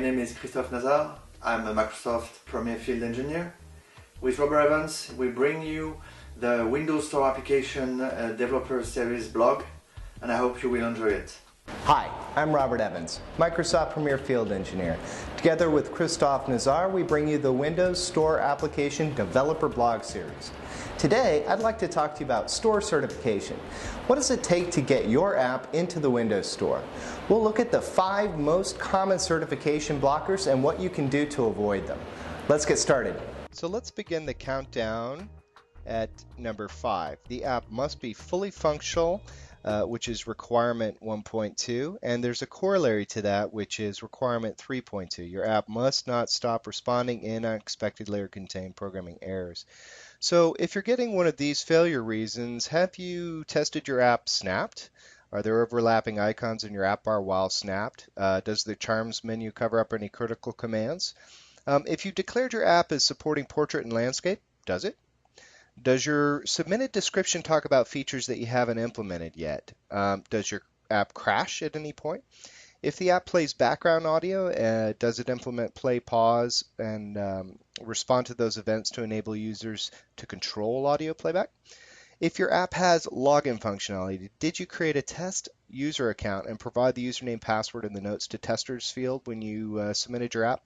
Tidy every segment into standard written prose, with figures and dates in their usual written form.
name is Christophe Nazar. I'm a Microsoft Premier Field Engineer. With Robert Evans, we bring you the Windows Store Application Developer Series blog, and I hope you will enjoy it. Hi, I'm Robert Evans, Microsoft Premier Field Engineer. Together with Christophe Nazar, we bring you the Windows Store Application Developer Blog Series. Today, I'd like to talk to you about store certification. What does it take to get your app into the Windows Store? We'll look at the 5 most common certification blockers and what you can do to avoid them. Let's get started. So let's begin the countdown at number 5. The app must be fully functional, which is requirement 1.2, and there's a corollary to that, which is requirement 3.2. Your app must not stop responding unexpectedly or contain programming errors. So if you're getting one of these failure reasons, have you tested your app snapped? Are there overlapping icons in your app bar while snapped? Does the charms menu cover up any critical commands? If you declared your app as supporting portrait and landscape, does it? Does your submitted description talk about features that you haven't implemented yet? Does your app crash at any point? If the app plays background audio, does it implement play, pause, and respond to those events to enable users to control audio playback? If your app has login functionality, did you create a test user account and provide the username, password, and the notes to testers field when you submitted your app?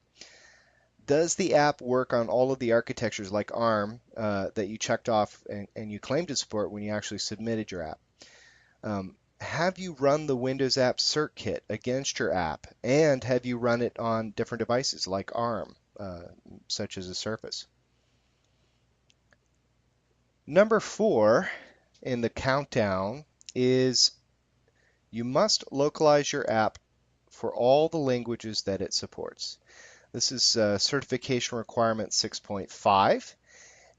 Does the app work on all of the architectures like ARM that you checked off and you claimed to support when you actually submitted your app? Have you run the Windows App Cert Kit against your app? And have you run it on different devices like ARM, such as a Surface? Number 4 in the countdown is you must localize your app for all the languages that it supports. This is certification requirement 6.5.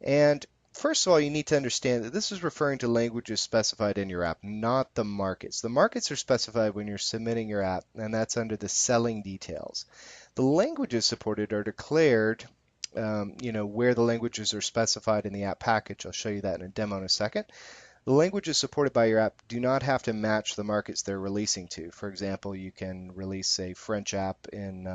And first of all, you need to understand that this is referring to languages specified in your app, not the markets. The markets are specified when you're submitting your app, and that's under the selling details. The languages supported are declared, where the languages are specified in the app package. I'll show you that in a demo in a second. The languages supported by your app do not have to match the markets they're releasing to. For example, you can release a French app in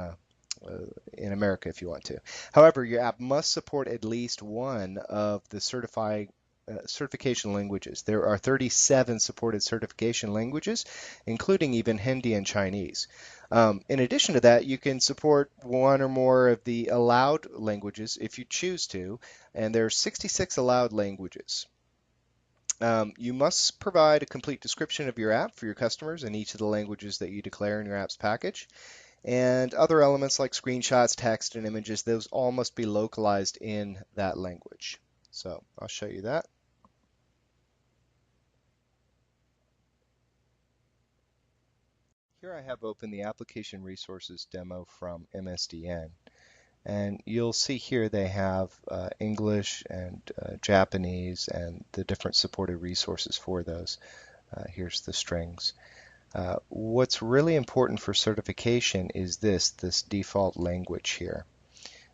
America if you want to. However, your app must support at least one of the certification languages. There are 37 supported certification languages, including even Hindi and Chinese. In addition to that, you can support one or more of the allowed languages if you choose to, and there are 66 allowed languages. You must provide a complete description of your app for your customers in each of the languages that you declare in your app's package. And other elements like screenshots, text, and images, those all must be localized in that language. So I'll show you that. Here I have open the application resources demo from MSDN. And you'll see here they have English and Japanese and the different supported resources for those. Here's the strings. What's really important for certification is this default language here.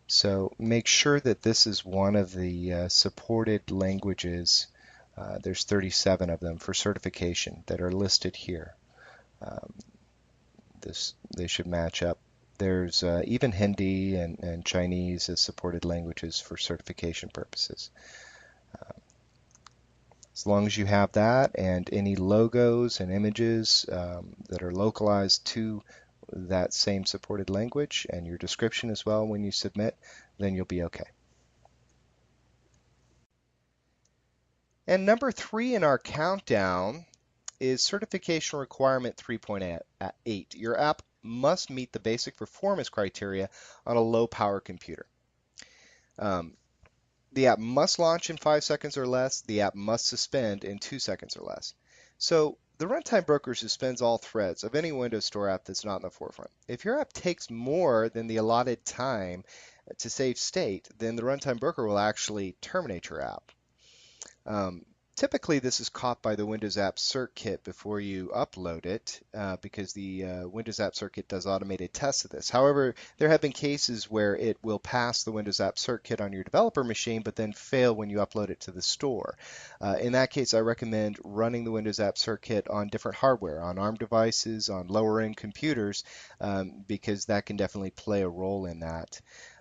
So make sure that this is one of the supported languages. There's 37 of them for certification that are listed here. They should match up. There's even Hindi and Chinese as supported languages for certification purposes. As long as you have that and any logos and images that are localized to that same supported language and your description as well when you submit, then you'll be okay. And number 3 in our countdown is certification requirement 3.8. Your app must meet the basic performance criteria on a low power computer. The app must launch in 5 seconds or less. The app must suspend in 2 seconds or less. So the runtime broker suspends all threads of any Windows Store app that's not in the forefront. If your app takes more than the allotted time to save state, then the runtime broker will actually terminate your app. Typically, this is caught by the Windows App Cert Kit before you upload it because the Windows App Cert Kit does automated tests of this. However, there have been cases where it will pass the Windows App Cert Kit on your developer machine, but then fail when you upload it to the store. In that case, I recommend running the Windows App Cert Kit on different hardware, on ARM devices, on lower-end computers, because that can definitely play a role in that.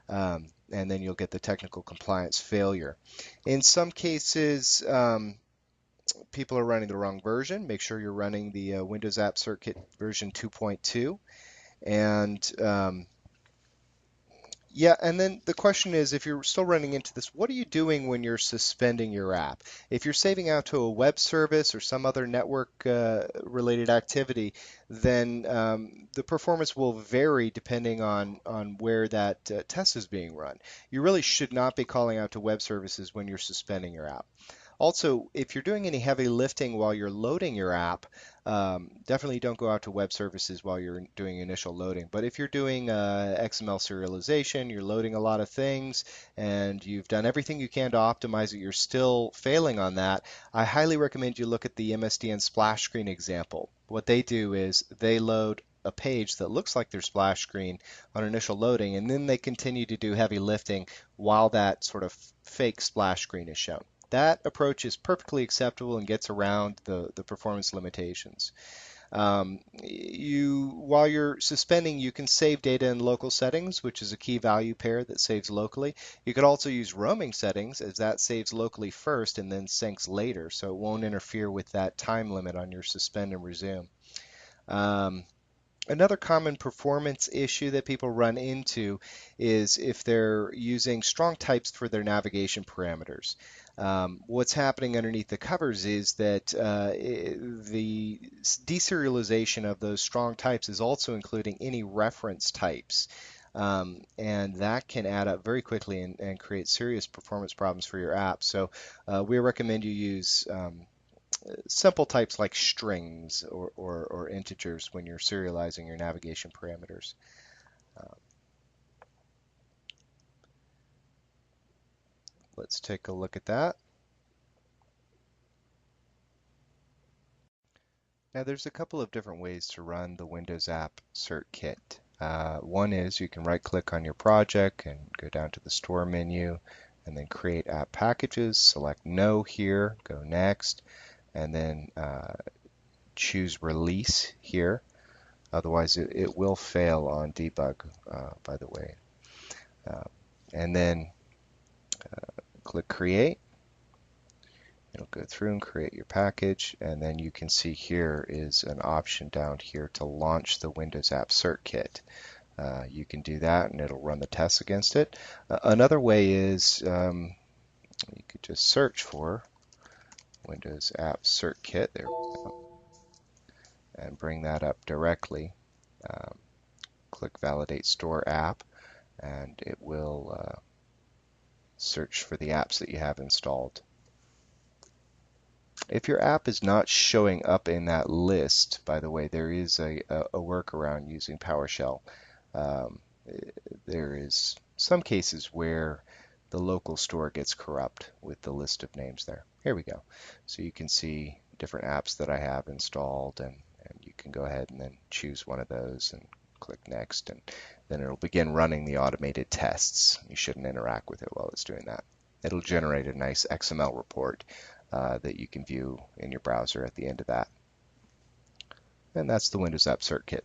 And then you'll get the technical compliance failure. In some cases, people are running the wrong version. Make sure you're running the Windows App Cert Kit version 2.2. And yeah, and then the question is, if you're still running into this, what are you doing when you're suspending your app? If you're saving out to a web service or some other network related activity, then the performance will vary depending on where that test is being run. You really should not be calling out to web services when you're suspending your app. Also, if you're doing any heavy lifting while you're loading your app, definitely don't go out to web services while you're doing initial loading. But if you're doing XML serialization, you're loading a lot of things, and you've done everything you can to optimize it, you're still failing on that, I highly recommend you look at the MSDN splash screen example. What they do is they load a page that looks like their splash screen on initial loading, and then they continue to do heavy lifting while that sort of fake splash screen is shown. That approach is perfectly acceptable and gets around the performance limitations. While you're suspending, you can save data in local settings, which is a key value pair that saves locally. You could also use roaming settings, as that saves locally first and then syncs later, so it won't interfere with that time limit on your suspend and resume. Another common performance issue that people run into is if they're using strong types for their navigation parameters. What's happening underneath the covers is that the deserialization of those strong types is also including any reference types. And that can add up very quickly and create serious performance problems for your app. So we recommend you use simple types like strings or integers when you're serializing your navigation parameters. Let's take a look at that. Now there's a couple of different ways to run the Windows App Cert Kit. One is you can right click on your project and go down to the store menu and then create app packages, select no here, go next, and then choose release here. Otherwise it will fail on debug, by the way. And then click create. It'll go through and create your package, and then you can see here is an option down here to launch the Windows App Cert Kit. You can do that and it'll run the tests against it. Another way is you could just search for Windows App Cert Kit, there we go, and bring that up directly. Click Validate Store App, and it will search for the apps that you have installed. If your app is not showing up in that list, by the way, there is a workaround using PowerShell. There is some cases where the local store gets corrupt with the list of names there. Here we go. So you can see different apps that I have installed, and you can go ahead and then choose one of those and click next, and then it'll begin running the automated tests. You shouldn't interact with it while it's doing that. It'll generate a nice XML report that you can view in your browser at the end of that. And that's the Windows App Cert Kit.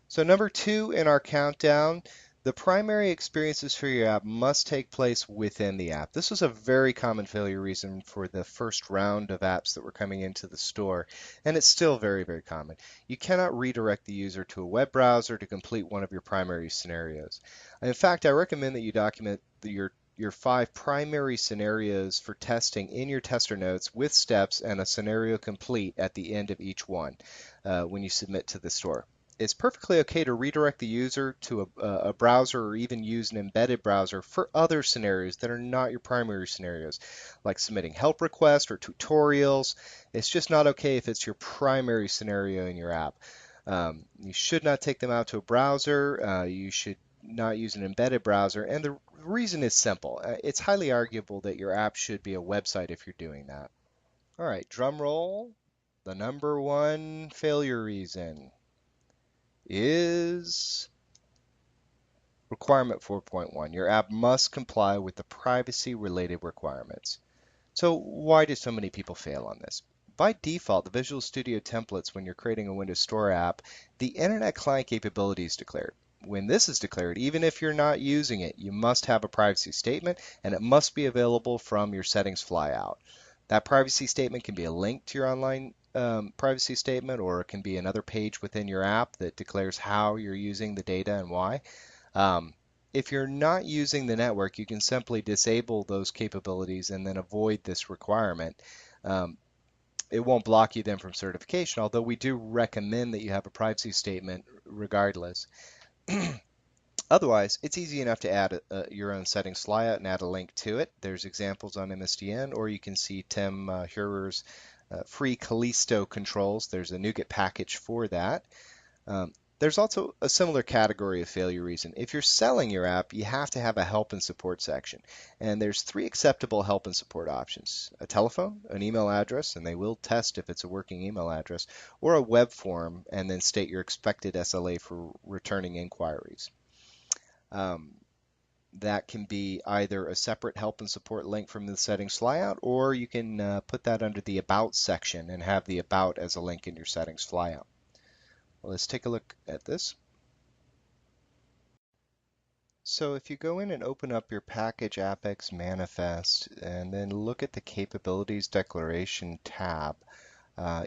So number 2 in our countdown, the primary experiences for your app must take place within the app. This was a very common failure reason for the first round of apps that were coming into the store, and it's still very, very common. You cannot redirect the user to a web browser to complete one of your primary scenarios. In fact, I recommend that you document your 5 primary scenarios for testing in your tester notes with steps and a scenario complete at the end of each one when you submit to the store. It's perfectly okay to redirect the user to a browser or even use an embedded browser for other scenarios that are not your primary scenarios, like submitting help requests or tutorials. It's just not okay if it's your primary scenario in your app. You should not take them out to a browser. You should not use an embedded browser, and the reason is simple. It's highly arguable that your app should be a website if you're doing that. All right, drum roll. The number one failure reason is requirement 4.1. Your app must comply with the privacy-related requirements. So why do so many people fail on this? By default, the Visual Studio templates, when you're creating a Windows Store app, the Internet Client capability is declared. When this is declared, even if you're not using it, you must have a privacy statement, and it must be available from your settings flyout. That privacy statement can be a link to your online privacy statement, or it can be another page within your app that declares how you're using the data and why. If you're not using the network, you can simply disable those capabilities and then avoid this requirement. It won't block you then from certification, although we do recommend that you have a privacy statement regardless. Otherwise, it's easy enough to add your own settings flyout and add a link to it. There's examples on MSDN, or you can see Tim Hurer's free Callisto controls. There's a NuGet package for that. There's also a similar category of failure reason. If you're selling your app, you have to have a help and support section. And there's 3 acceptable help and support options: a telephone, an email address, and they will test if it's a working email address, or a web form, and then state your expected SLA for returning inquiries. That can be either a separate help and support link from the settings flyout, or you can put that under the About section and have the About as a link in your settings flyout. Well, let's take a look at this. So if you go in and open up your package Apex manifest and then look at the capabilities declaration tab,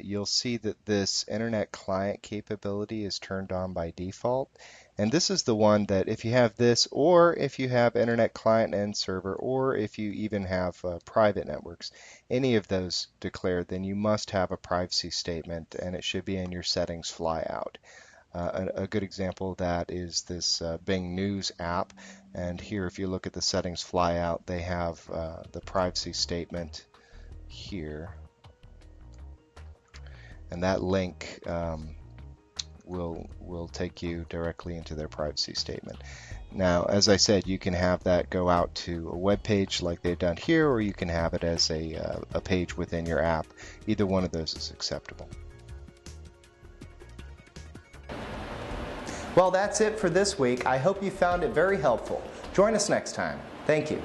you'll see that this internet client capability is turned on by default. And this is the one that if you have this, or if you have internet client and server, or if you even have private networks, any of those declared, then you must have a privacy statement, and it should be in your settings flyout. A good example of that is this Bing News app, and here if you look at the settings flyout, they have the privacy statement here, and that link will take you directly into their privacy statement. Now, as I said, you can have that go out to a web page like they've done here, or you can have it as a page within your app. Either one of those is acceptable. Well, that's it for this week. I hope you found it very helpful. Join us next time. Thank you.